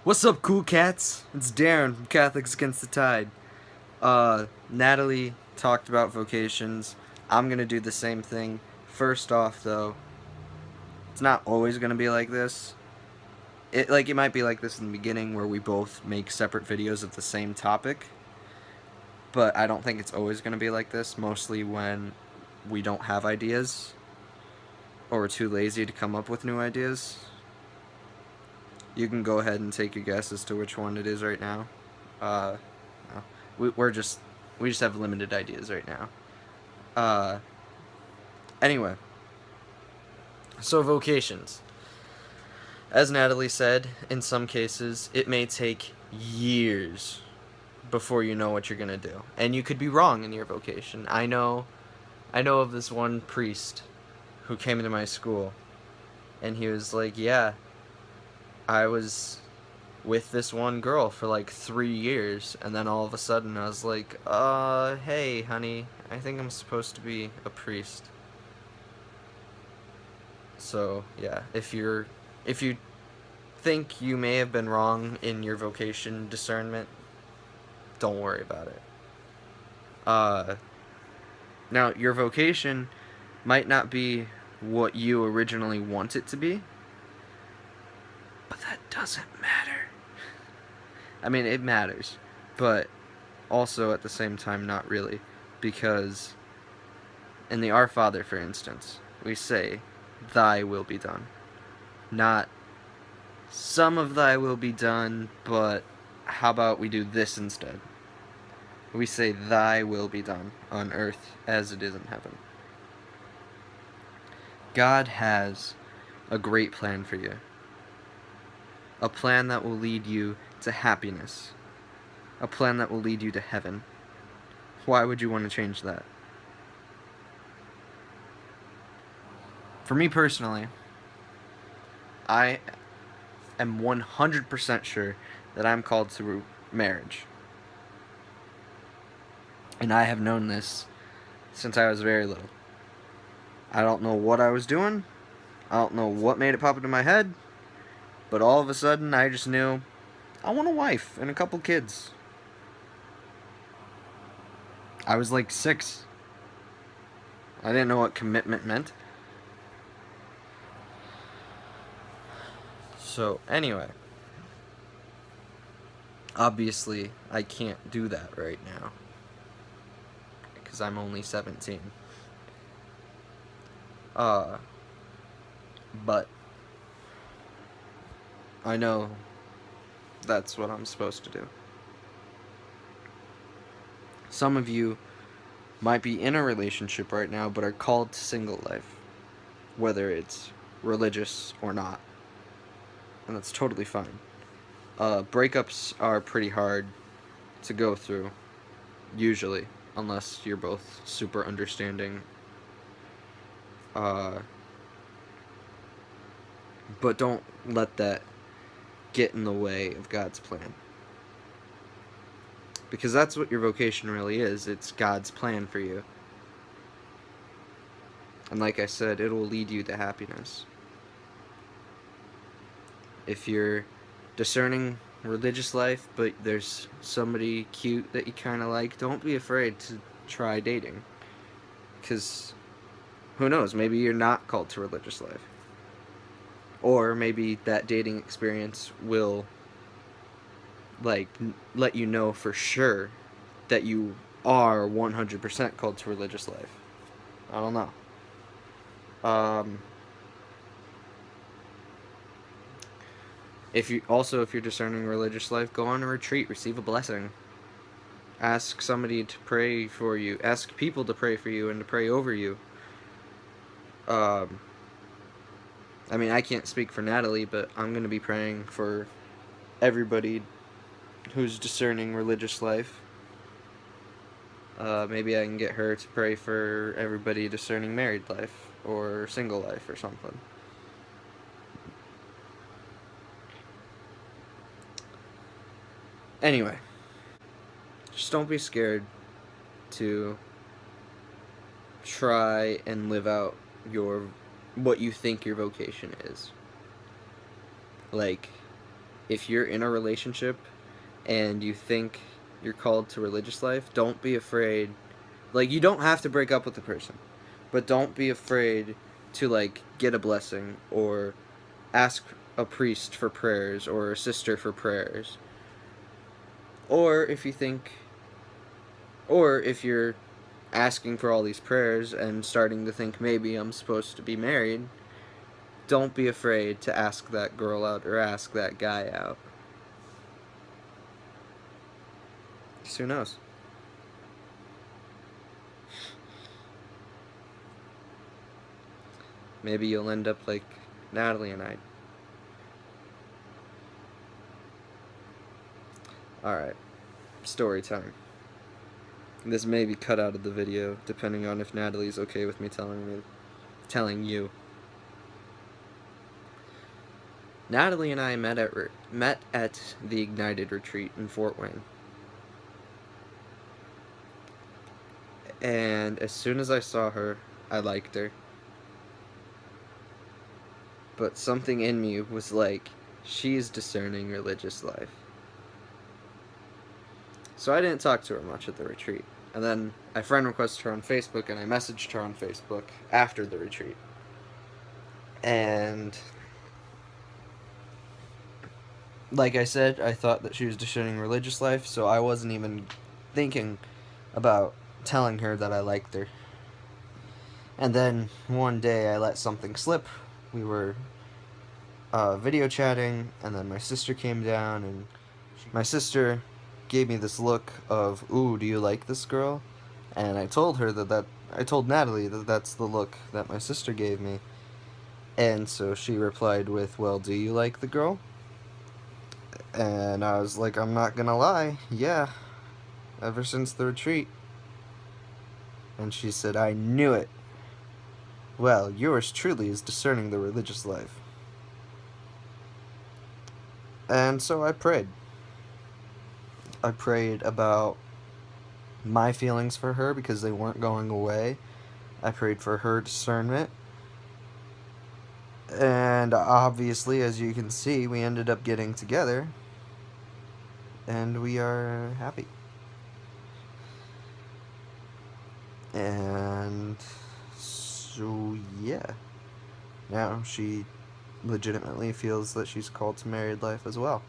What's up, cool cats? It's Darrin from Catholics Against the Tide. Natalie talked about vocations. I'm gonna do the same thing. First off, though, it's not always gonna be like this. It might be like this in the beginning where we both make separate videos of the same topic, but I don't think it's always gonna be like this. Mostly when we don't have ideas or we're too lazy to come up with new ideas. You can go ahead and take a guess as to which one it is right now. Uh, we just have limited ideas right now. Anyway, so vocations. As Natalie said, in some cases, it may take years before you know what you're gonna do, and you could be wrong in your vocation. I know of this one priest who came into my school, and he was like, "Yeah, I was with this one girl for like 3 years, and then all of a sudden I was like, hey, honey, I think I'm supposed to be a priest." So, yeah, if you think you may have been wrong in your vocation discernment, don't worry about it. Now, your vocation might not be what you originally want it to be, but that doesn't matter. I mean, it matters, but also at the same time not really, because in the Our Father, for instance, we say, "Thy will be done." Not, "Some of thy will be done, but how about we do this instead?" We say, "Thy will be done on earth as it is in heaven." God has a great plan for you. A plan that will lead you to happiness. A plan that will lead you to heaven. Why would you want to change that? For me personally, I am 100% sure that I'm called to marriage. And I have known this since I was very little. I don't know what I was doing. I don't know what made it pop into my head. But all of a sudden, I just knew I want a wife and a couple kids. I was like 6. I didn't know what commitment meant. So, anyway. Obviously, I can't do that right now, because I'm only 17. But I know that's what I'm supposed to do. Some of you might be in a relationship right now, but are called to single life, whether it's religious or not, and that's totally fine. Breakups are pretty hard to go through, usually, unless you're both super understanding. But don't let that get in the way of God's plan. Because that's what your vocation really is. It's God's plan for you. And like I said, it will lead you to happiness. If you're discerning religious life, but there's somebody cute that you kind of like, don't be afraid to try dating. Because who knows, maybe you're not called to religious life. Or maybe that dating experience will let you know for sure that you are 100% called to religious life. I don't know. If you're discerning religious life, go on a retreat, receive a blessing. Ask somebody to pray for you. Ask people to pray for you and to pray over you. I mean, I can't speak for Natalie, but I'm going to be praying for everybody who's discerning religious life. Maybe I can get her to pray for everybody discerning married life or single life or something. Anyway, just don't be scared to try and live out what you think your vocation is. Like, if you're in a relationship and you think you're called to religious life, don't be afraid. Like, you don't have to break up with the person, but don't be afraid to, like, get a blessing or ask a priest for prayers or a sister for prayers. Or if you think, or if you're asking for all these prayers and starting to think maybe I'm supposed to be married, don't be afraid to ask that girl out or ask that guy out. Just who knows? Maybe you'll end up like Natalie and I. Alright, story time. This may be cut out of the video, depending on if Natalie's okay with me telling you. Natalie and I met at the Ignited retreat in Fort Wayne. And as soon as I saw her, I liked her. But something in me was like, she's discerning religious life. So I didn't talk to her much at the retreat. And then I friend requested her on Facebook, and I messaged her on Facebook after the retreat. And like I said, I thought that she was discerning religious life, so I wasn't even thinking about telling her that I liked her. And then one day I let something slip. We were video chatting, and then my sister came down, and my sister gave me this look of, ooh, do you like this girl? And I told her I told Natalie that that's the look that my sister gave me. And so she replied with, well, do you like the girl? And I was like, I'm not gonna lie, yeah, ever since the retreat. And she said, I knew it. Well, yours truly is discerning the religious life. And so I prayed. I prayed about my feelings for her because they weren't going away. I prayed for her discernment. And obviously, as you can see, we ended up getting together. And we are happy. And so, yeah. Now she legitimately feels that she's called to married life as well.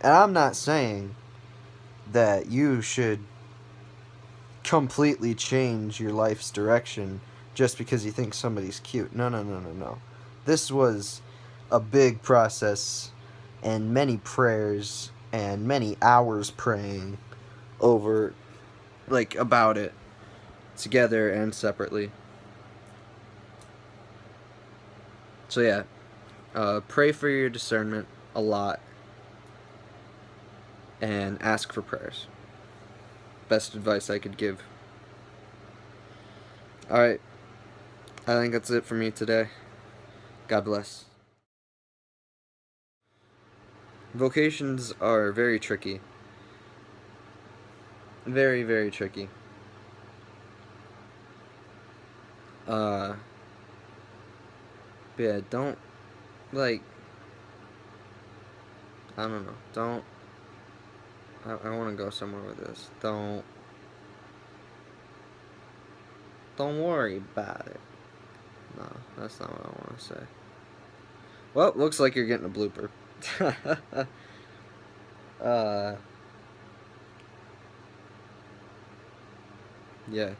And I'm not saying that you should completely change your life's direction just because you think somebody's cute. No. This was a big process and many prayers and many hours praying over, like, about it, together and separately. So yeah, pray for your discernment a lot and ask for prayers. Best advice I could give. Alright, I think that's it for me today. God bless. Vocations are very tricky. Very, very tricky. Yeah, don't, like, I don't know, don't, I want to go somewhere with this. Don't worry about it. No, that's not what I want to say. Well, looks like you're getting a blooper. Yeah.